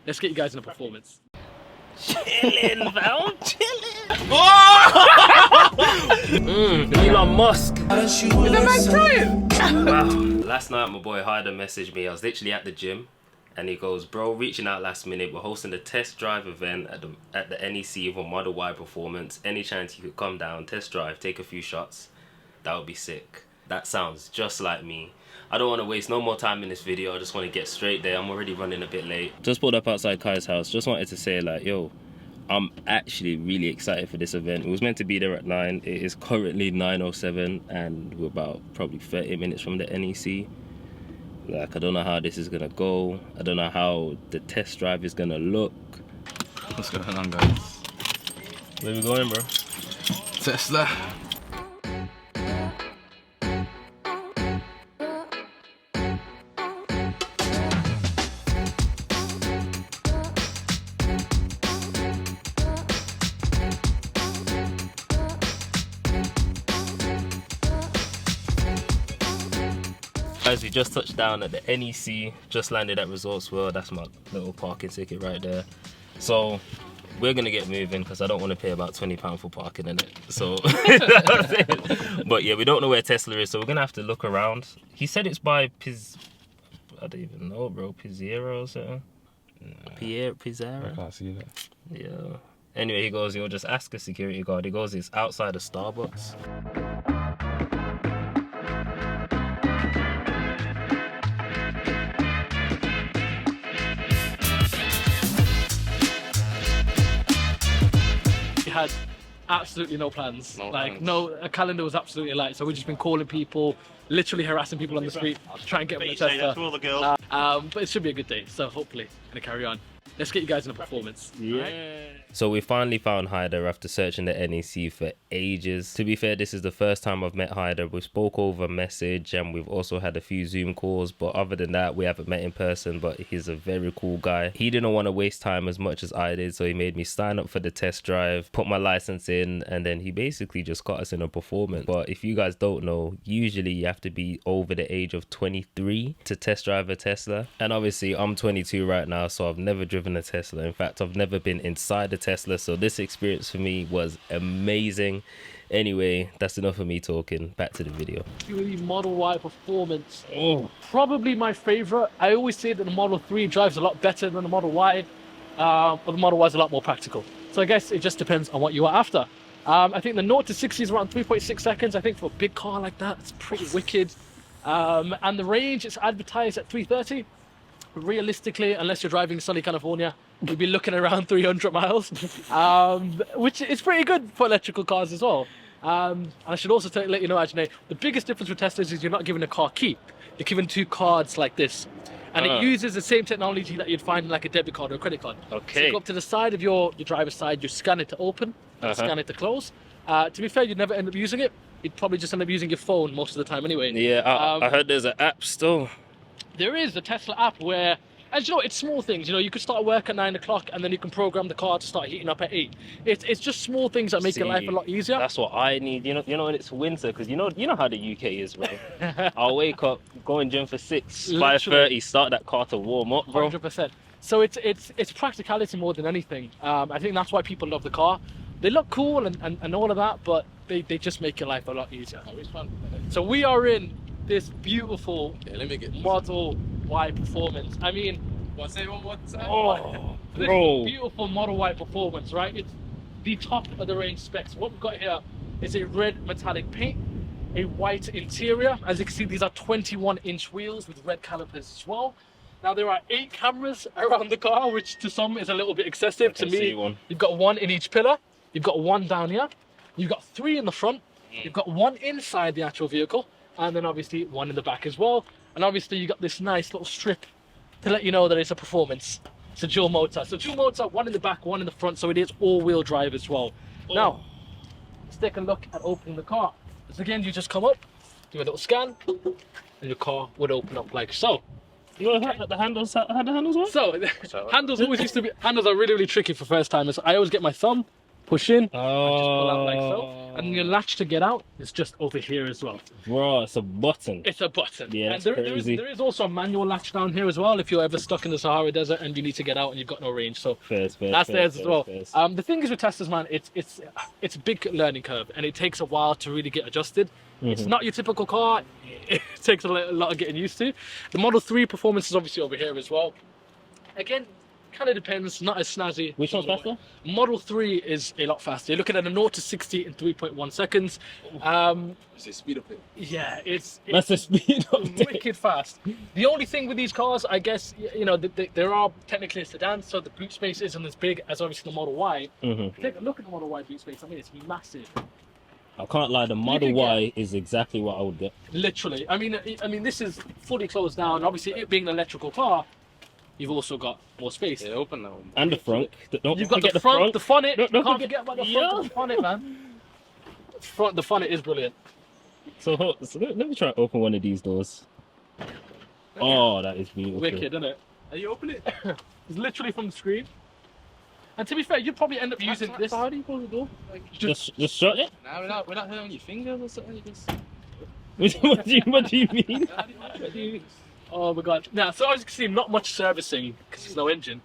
Let's get you guys in a performance. Chilling, fam. Chilling. Elon Musk. Is that man crying? Wow. Last night, my boy Hyder messaged me. I was literally at the gym. And he goes, bro, reaching out last minute. We're hosting a test drive event at the NEC for Model Y Performance. Any chance you could come down, test drive, take a few shots? That would be sick. That sounds just like me. I don't want to waste no more time in this video. I just want to get straight there. I'm already running a bit late. Just pulled up outside Kai's house. Just wanted to say, like, yo, I'm actually really excited for this event. It was meant to be there at 9. It is currently 9:07 and we're about probably 30 minutes from the NEC. Like, I don't know how this is gonna go. I don't know how the test drive is gonna look. What's going on, guys? Where we going, bro? Tesla. Guys, we just touched down at the NEC, just landed at Resorts World. That's my little parking ticket right there. So we're gonna get moving because I don't want to pay about £20 for parking in it. So, but yeah, we don't know where Tesla is, so we're gonna have to look around. He said it's by I don't even know, bro. Pizzero or something. Pizzero. I can't see that. Yeah. Anyway, he goes, you'll just ask a security guard. He goes, it's outside of Starbucks. Had absolutely no plans. A calendar was absolutely light. So we've just been calling people, literally harassing people on the street to try and get them to Tesla. But it should be a good day. So hopefully, gonna carry on. Let's get you guys in a performance. Yeah. Right? So we finally found Hyder after searching the NEC for ages. To be fair, this is the first time I've met Hyder. We spoke over message and we've also had a few Zoom calls, but other than that, we haven't met in person, but he's a very cool guy. He didn't want to waste time as much as I did, so he made me sign up for the test drive, put my license in, and then he basically just got us in a performance. But if you guys don't know, usually you have to be over the age of 23 to test drive a Tesla. And obviously I'm 22 right now, so I've never driven a Tesla. In fact, I've never been inside a Tesla, so this experience for me was amazing. Anyway, that's enough of me talking. Back to the video. The Model Y Performance. Probably my favorite. I always say that the Model 3 drives a lot better than the Model Y, but the Model Y is a lot more practical. So I guess it just depends on what you are after. I think the 0 to 60 is around 3.6 seconds. I think for a big car like that, it's pretty wicked. And the range, it's advertised at 330. Realistically, unless you're driving sunny California, you'll be looking around 300 miles, which is pretty good for electrical cars as well. And I should also let you know, Ajay, the biggest difference with Teslas is you're not given a car key. You're given 2 cards like this. And it uses the same technology that you'd find in like a debit card or a credit card. Okay. So you go up to the side of your driver's side, you scan it to open, scan it to close. To be fair, you'd never end up using it. You'd probably just end up using your phone most of the time anyway. Yeah, I heard there's an app still. There is a Tesla app where, as you know, it's small things. You know, you could start work at 9 o'clock and then you can program the car to start heating up at 8. It's just small things that make your life a lot easier. That's what I need. You know when it's winter, because you know how the UK is, bro. I'll wake up, go in gym for 6, 5:30, start that car to warm up, bro. 100%. So it's practicality more than anything. I think that's why people love the car. They look cool and all of that, but they just make your life a lot easier. So we are in this beautiful Model Y Performance. I mean, what's that? This beautiful Model Y Performance, right? It's the top of the range specs. What we've got here is a red metallic paint, a white interior. As you can see, these are 21-inch wheels with red calipers as well. Now there are 8 cameras around the car, which to some is a little bit excessive. To me, you've got 1 in each pillar. You've got 1 down here. You've got 3 in the front. You've got 1 inside the actual vehicle. And then obviously 1 in the back as well. And obviously you got this nice little strip to let you know that it's a performance. It's a dual motor. So dual motor, 1 in the back, 1 in the front. So it is all-wheel drive as well. Now, let's take a look at opening the car. So again, you just come up, do a little scan, and your car would open up like so. You know how the handles work? So handles always used to be, handles are really, really tricky for first timers. I always get my thumb, push in, and just pull out like so. And your latch to get out is just over here as well. Bro, it's a button. It's a button. Yeah, and that's crazy. there is also a manual latch down here as well if you're ever stuck in the Sahara Desert and you need to get out and you've got no range. So that's theirs as well. The thing is with Teslas, man, it's a big learning curve and it takes a while to really get adjusted. It's not your typical car. It takes a lot of getting used to. The Model 3 performance is obviously over here as well. Again, kind of depends, not as snazzy. Which one's faster? Model 3 is a lot faster. You're looking at a 0 to 60 in 3.1 seconds. It's a speed up it. Yeah, it's That's the speed of wicked fast. The only thing with these cars, I guess, you know, there are technically sedans, so the boot space isn't as big as obviously the Model Y. Take a look at the Model Y boot space. I mean, it's massive. I can't lie, the Model Y is exactly what I would get. Literally. I mean, this is fully closed down. Obviously, it being an electrical car, you've also got more space. Yeah, open now. And the front. You've got the front, the funnet. Don't Can't forget forget about the front, the funnet, man. The funnet is brilliant. So let me try to open one of these doors. Oh, that is beautiful. Wicked, isn't it? Are you open it? It's literally from the screen. And to be fair, you'd probably end up using this. How do you close the door? Like, Just shut it? nah, we're not on your fingers or something. Just... What do you mean? What do you... Oh my god. Now, so as you can see, not much servicing because there's no engine.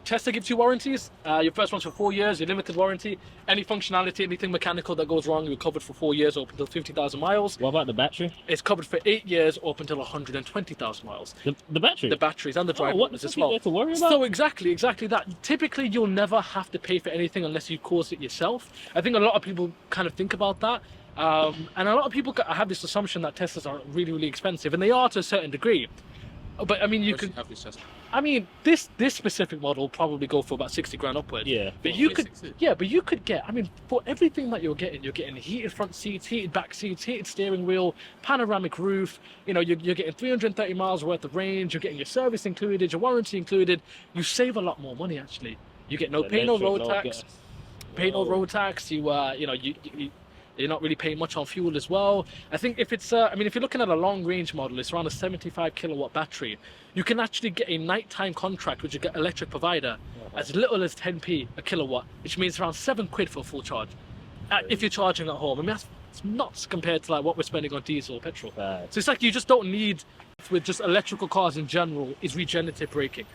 Tesla gives you warranties. Your first one's for 4 years, your limited warranty. Any functionality, anything mechanical that goes wrong, you're covered for 4 years or up until 50,000 miles. What about the battery? It's covered for 8 years or up until 120,000 miles. The battery? The batteries and the drive what motors the as fuck well. you have to worry about? So exactly that. Typically, you'll never have to pay for anything unless you cause it yourself. I think a lot of people kind of think about that. And a lot of people have this assumption that Teslas are really, really expensive, and they are to a certain degree. But I mean, you could. I mean, this specific model will probably go for about 60 grand upwards. Yeah. But you could. Yeah, but you could get. I mean, for everything that you're getting heated front seats, heated back seats, heated steering wheel, panoramic roof. You know, you're getting 330 miles worth of range. You're getting your service included, your warranty included. You save a lot more money actually. You get no pay no road tax. Pay no road tax. You know you're not really paying much on fuel as well. I think if it's, I mean, if you're looking at a long range model, it's around a 75 kilowatt battery. You can actually get a nighttime contract with your electric provider as little as 10p a kilowatt, which means around £7 for a full charge. If you're charging at home. I mean, that's nuts compared to like what we're spending on diesel or petrol. Right. So it's like you just don't need, with just electrical cars in general, is regenerative braking.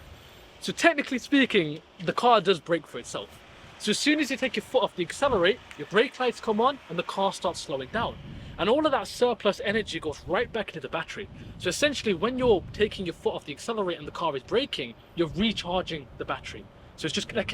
So technically speaking, the car does brake for itself. So as soon as you take your foot off the accelerate, your brake lights come on and the car starts slowing down. And all of that surplus energy goes right back into the battery. So essentially when you're taking your foot off the accelerate and the car is braking, you're recharging the battery. So it's just like,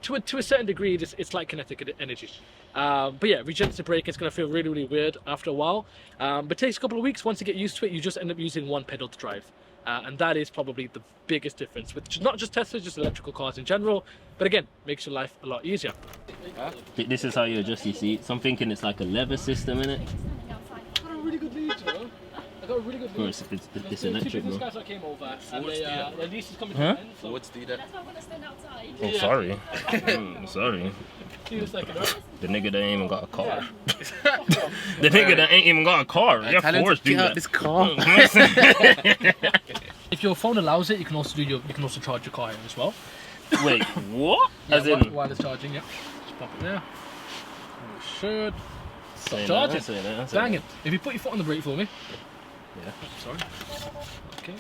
to a certain degree, it's like kinetic energy. But yeah, regenerative braking is going to feel really, really weird after a while. But it takes a couple of weeks. Once you get used to it, you just end up using one pedal to drive. And that is probably the biggest difference with not just Tesla, just electrical cars in general. But again, makes your life a lot easier. This is how you adjust your seats. I'm thinking it's like a leather system in it. I got a really good lead, you know. I got a really good lead. Of course, it's electric, These bro. guys that came over, and their lease is coming to an end. So What's the that? That's why I'm gonna stand outside. Oh, sorry. Sorry. see you in a second, right? The nigga that ain't even got a car. The nigga that ain't even got a car. You're forced to do that. This car. If your phone allows it, you can also charge your car here as well. Wait, what? As in, while it's charging, yeah. Just pop it there. And it should stop Say charging. that, say that, say Bang that. it. If you put your foot on the brake for me. Yeah. Sorry. Okay.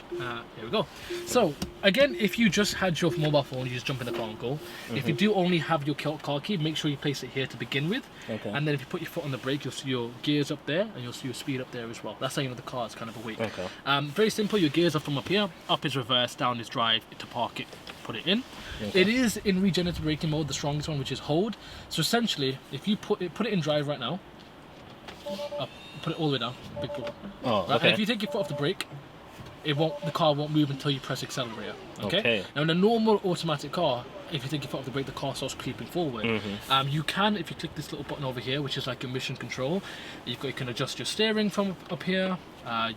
Here we go. So again, if you just had your mobile phone, you just jump in the car and go. If you do only have your car key, make sure you place it here to begin with. Okay. And then if you put your foot on the brake, you'll see your gears up there, and you'll see your speed up there as well. That's how you know the car is kind of awake. Okay. Very simple. Your gears are from up here. Up is reverse. Down is drive. To park it, put it in. Okay. It is in regenerative braking mode, the strongest one, which is hold. So essentially, if you put it in drive right now, up, put it all the way down. Big pull. Oh, Right? okay. And if you take your foot off the brake, the car won't move until you press accelerator. Okay? Okay. Now in a normal automatic car, if you take your foot off the brake, the car starts creeping forward. You can, if you click this little button over here, which is like emission control, you can adjust your steering from up here.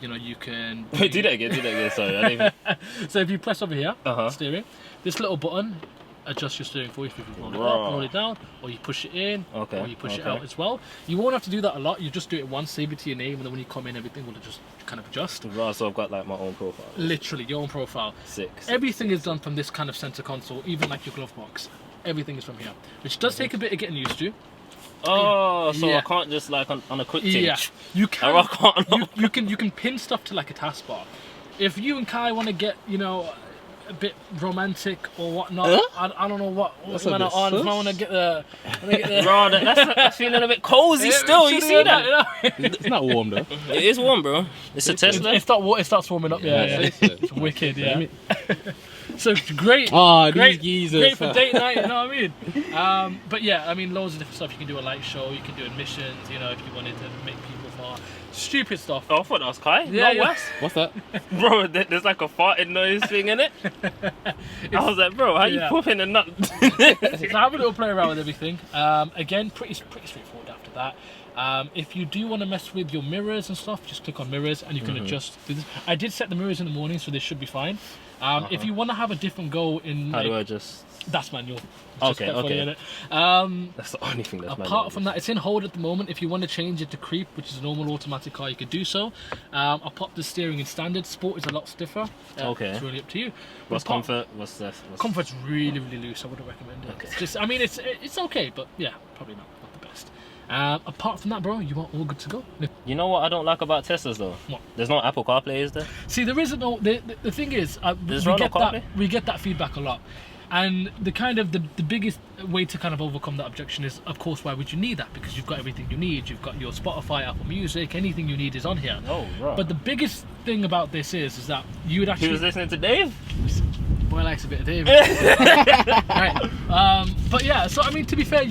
You know, you can. Wait, do that again. Sorry, I didn't even. So if you press over here, Uh-huh. steering, this little button adjust your steering for you if you roll it up, roll it down, or you push it in, Okay, or you push it okay. out as well. You won't have to do that a lot. You just do it once, save it to your name, and then when you come in, everything will just kind of adjust. Right, so I've got like my own profile. Literally, your own profile. Sick. Everything is done from this kind of center console, even like your glove box. everything is from here, which does take a bit of getting used to. Oh, so Yeah. I can't just like on a quick thing. Yeah, you can. I can't. You can pin stuff to like a taskbar. If you and Kai want to get, you know, a bit romantic or whatnot, I don't know what's going on. If I want to get the, Bro, that's feeling a bit cozy still. You see that? You know? It's not warm though. It is warm, bro. It's a Tesla. It starts warming up. Yeah, it's wicked. Yeah. So great. Oh, great, these geezers. great for date night. You know what I mean? But yeah, I mean, loads of different stuff. You can do a light show. You can do admissions. You know, if you wanted to make people far. Stupid stuff. Oh, I thought that was Kai. Yeah, No, yeah. Wes. What's that? Bro, there's like a farting noise thing in it. I was like, bro, how you Yeah. pooping a nut? So have a little play around with everything. Again, pretty straightforward after that. If you do want to mess with your mirrors and stuff, just click on mirrors and you can adjust. I did set the mirrors in the morning, so this should be fine. If you want to have a different go in, How do I just... that's manual. Okay, Just okay. innit? That's the only thing that's Apart from that, it's in hold at the moment. If you want to change it to creep, which is a normal automatic car, you could do so. I popped the steering in standard. Sport is a lot stiffer. Okay. It's really up to you. What's Apart- comfort? What's that? Comfort's really loose. I wouldn't recommend it. Okay. It's just, I mean, it's okay, but yeah, probably not the best. Apart from that, bro, you are all good to go. You know what I don't like about Teslas though? What? There's no Apple CarPlay, is there? See, there isn't no. The thing is, There's we no get CarPlay? we get that feedback a lot, and the biggest way to kind of overcome that objection is, of course, why would you need that? Because you've got everything you need. You've got your Spotify, Apple Music, anything you need is on here. Oh, right. But the biggest thing about this is that you would He actually. was listening to Dave? Boy likes a bit of Dave. Right. But yeah, so I mean, to be fair,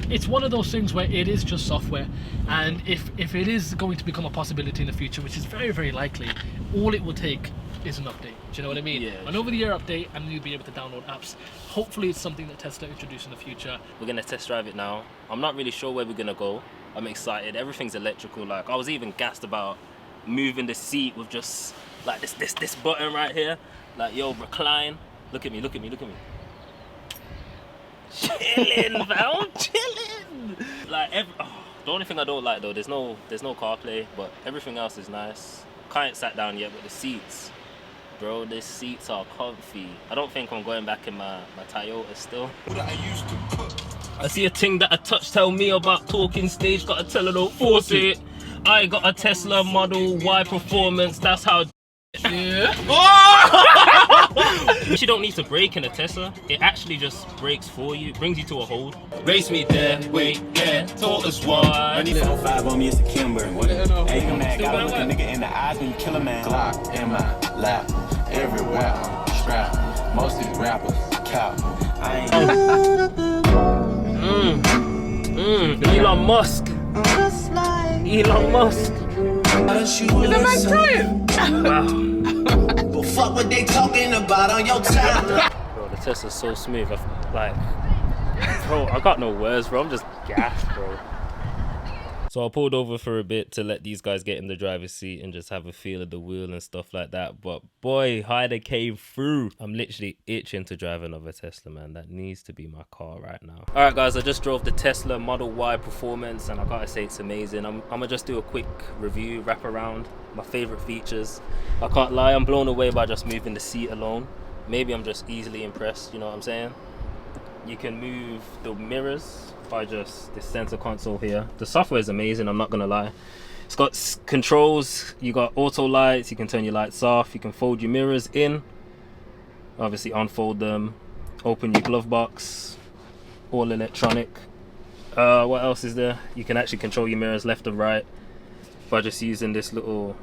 it's one of those things where it is just software, and if it is going to become a possibility in the future, which is very likely, all it will take is an update. Do you know what I mean? Yeah, An over-the-air update, and you'll be able to download apps. Hopefully, it's something that Tesla introduce in the future. We're gonna test drive it now. I'm not really sure where we're gonna go. I'm excited. Everything's electrical. Like, I was even gassed about moving the seat with just like this button right here. Like, yo, recline. Look at me. Chilling, fam. Chilling. Like, the only thing I don't like though, there's no CarPlay, but everything else is nice. Can't sat down yet, but the seats, bro, these seats are comfy. I don't think I'm going back in my Toyota still. I see a thing that I touch tell me about talking stage, gotta tell her don't force it. I got a Tesla Model Y Performance, that's how. Yeah. You don't need to brake in a Tesla. It actually just brakes for you. It brings you to a hold. Race me there, wait, yeah, told us why. 5 on me, it's a Kimber. Hey, man, gotta look a nigga in the eyes when you kill a man. Glock in my lap, everywhere I'm strapped. Most of these rappers, cap. I ain't. Elon Musk. Elon Musk. Is that man crying? Wow. Well, fuck what they talking about on your time. Bro, the Tesla's so smooth. Bro, I got no words, bro. I'm just gassed, bro. So I pulled over for a bit to let these guys get in the driver's seat and just have a feel of the wheel and stuff like that. But boy, Hyder came through. I'm literally itching to drive another Tesla, man. That needs to be my car right now. All right, guys, I just drove the Tesla Model Y Performance, and I gotta say it's amazing. I'm gonna just do a quick review, wrap around my favorite features. I can't lie, I'm blown away by just moving the seat alone. Maybe I'm just easily impressed, you know what I'm saying? You can move the mirrors by just this center console here. The software is amazing, I'm not gonna lie. It's got controls, you got auto lights, you can turn your lights off, you can fold your mirrors in, obviously unfold them, open your glove box, all electronic. What else is there? You can actually control your mirrors left and right by just using this little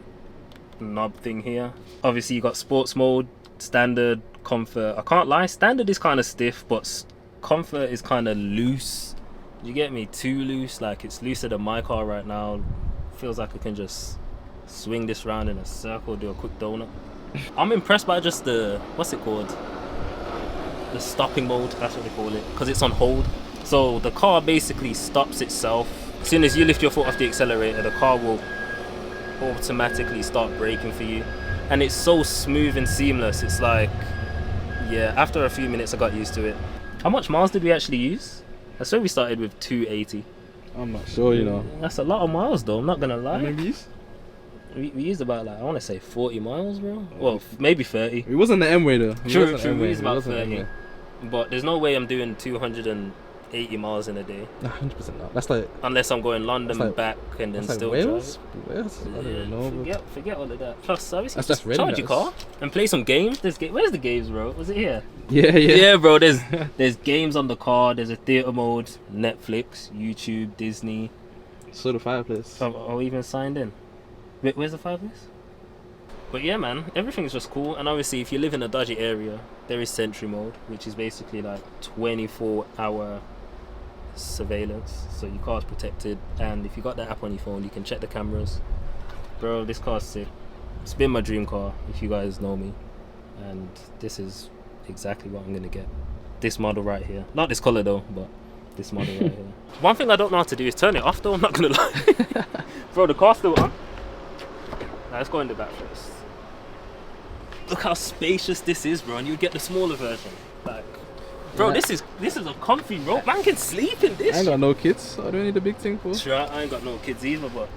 knob thing here. Obviously you got sports mode, standard, comfort. I can't lie, standard is kind of stiff, but comfort is kind of loose. You get me? Too loose. Like, it's looser than my car right now. Feels like I can just swing this round in a circle, do a quick donut. I'm impressed by just the, what's it called, the stopping mode, that's what they call it, because it's on hold. So the car basically stops itself. As soon as you lift your foot off the accelerator, the car will automatically start braking for you, and it's so smooth and seamless. It's like, yeah, after a few minutes I got used to it. How much miles did we actually use? I swear we started with 280. I'm not sure, you know. That's a lot of miles though, I'm not gonna lie. Maybe We used about, like, I want to say 40 miles, bro. Well, maybe 30. it wasn't the M way though. True, we used about 30. But there's no way I'm doing 280 miles in a day. 100% not. That's like Unless I'm going London like- back and then that's like still Wales. drive. Wales. I don't even know. Bro. Forget all of that. Plus, obviously, That's just really charge your nice. car and play some games. Where's the games, bro? Was it here? Yeah. Yeah, bro. There's games on the car. There's a theater mode, Netflix, YouTube, Disney. So the fireplace. Are we even signed in? Wait, where's the fireplace? But yeah, man, everything's just cool. And obviously, if you live in a dodgy area, there is Sentry mode, which is basically like 24-hour surveillance. So your car's protected, and if you got the app on your phone, you can check the cameras. Bro, this car's sick. It's been my dream car, if you guys know me. And this is exactly what I'm gonna get. This model right here. Not this color though, but this model right here. One thing I don't know how to do is turn it off though, I'm not gonna lie. Bro, the car's still on. Now let's go in the back first. Look how spacious this is, bro, and you get the smaller version. Like, bro, Yeah. this is a comfy rope. Man can sleep in this. I ain't got no kids, so I don't need a big thing for. Sure, I ain't got no kids either, but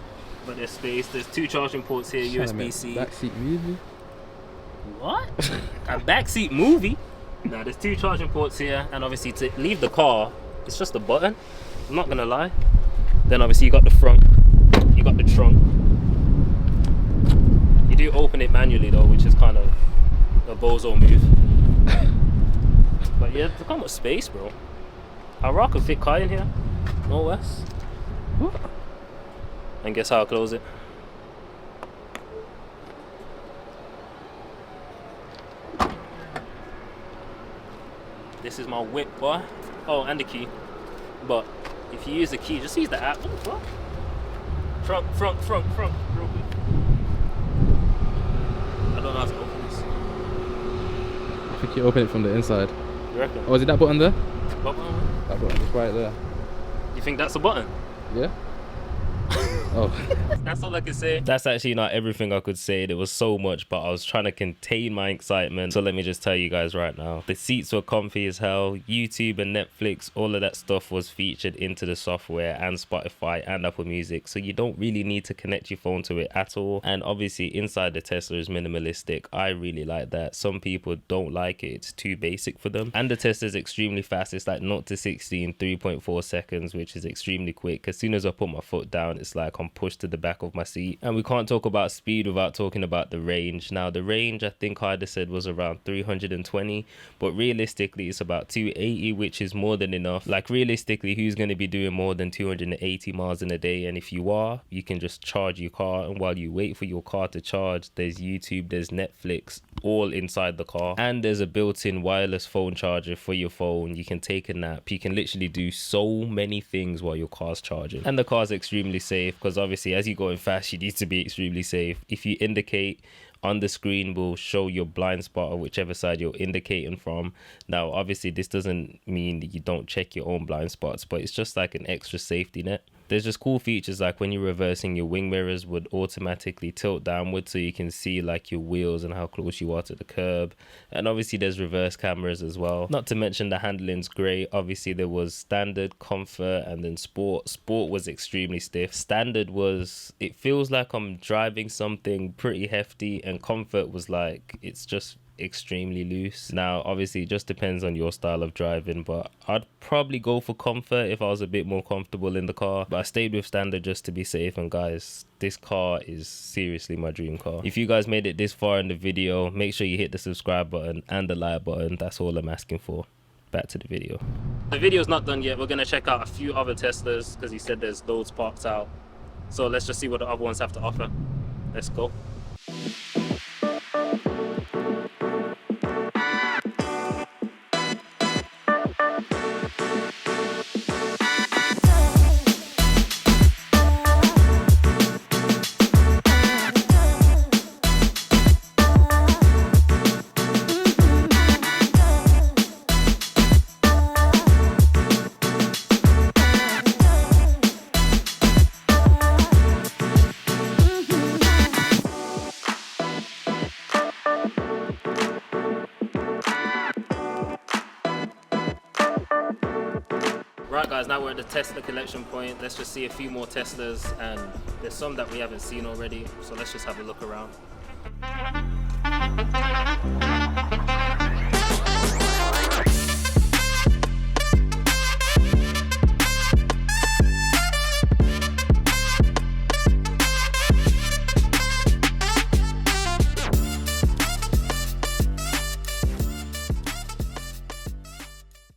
there's space. There's 2 charging ports here, USB-C. Backseat movie. What? A backseat movie? Nah, there's 2 charging ports here, and obviously to leave the car, it's just a button. I'm not gonna lie. Then obviously you got the front, you got the trunk. You do open it manually though, which is kind of a bozo move. But yeah, look how much space, bro. How rock could fit Kai in here? No less. And guess how I close it? This is my whip, boy. Oh, and the key. But if you use the key, just use the app. What the fuck? Front, real quick. I don't know how to open this. I think you open it from the inside. You reckon? Oh, is it that button there? What button? That button is right there. You think that's a button? Yeah. Oh. That's all I can say. That's actually not everything I could say. There was so much, but I was trying to contain my excitement. So let me just tell you guys right now. The seats were comfy as hell. YouTube and Netflix, all of that stuff was featured into the software, and Spotify and Apple Music. So you don't really need to connect your phone to it at all. And obviously inside the Tesla is minimalistic. I really like that. Some people don't like it. It's too basic for them. And the Tesla is extremely fast. It's like 0 to 60 in 3.4 seconds, which is extremely quick. As soon as I put my foot down, it's like I'm pushed to the back of my seat. And we can't talk about speed without talking about the range. Now the range, I think Hyder said, was around 320, but realistically it's about 280, which is more than enough. Like realistically, who's going to be doing more than 280 miles in a day? And if you are, you can just charge your car, and while you wait for your car to charge, there's YouTube, there's Netflix, all inside the car, and there's a built-in wireless phone charger for your phone. You can take a nap. You can literally do so many things while your car's charging. And the car's extremely safe, because obviously as you're going fast, you need to be extremely safe. If you indicate, on the screen will show your blind spot or whichever side you're indicating from. Now obviously this doesn't mean that you don't check your own blind spots, but it's just like an extra safety net. There's just cool features like when you're reversing, your wing mirrors would automatically tilt downward so you can see like your wheels and how close you are to the curb. And obviously there's reverse cameras as well. Not to mention the handling's great. Obviously there was standard, comfort, and then sport. Sport was extremely stiff. Standard was, it feels like I'm driving something pretty hefty, and comfort was like, it's just extremely loose. Now obviously it just depends on your style of driving, but I'd probably go for comfort if I was a bit more comfortable in the car, but I stayed with standard just to be safe. And guys, this car is seriously my dream car. If you guys made it this far in the video, make sure you hit the subscribe button and the like button. That's all I'm asking for. Back to the video. The video's not done yet. We're gonna check out a few other Teslas because he said there's loads parked out, so let's just see what the other ones have to offer. Let's go. Right guys, now we're at the Tesla collection point. Let's just see a few more Teslas, and there's some that we haven't seen already, so let's just have a look around.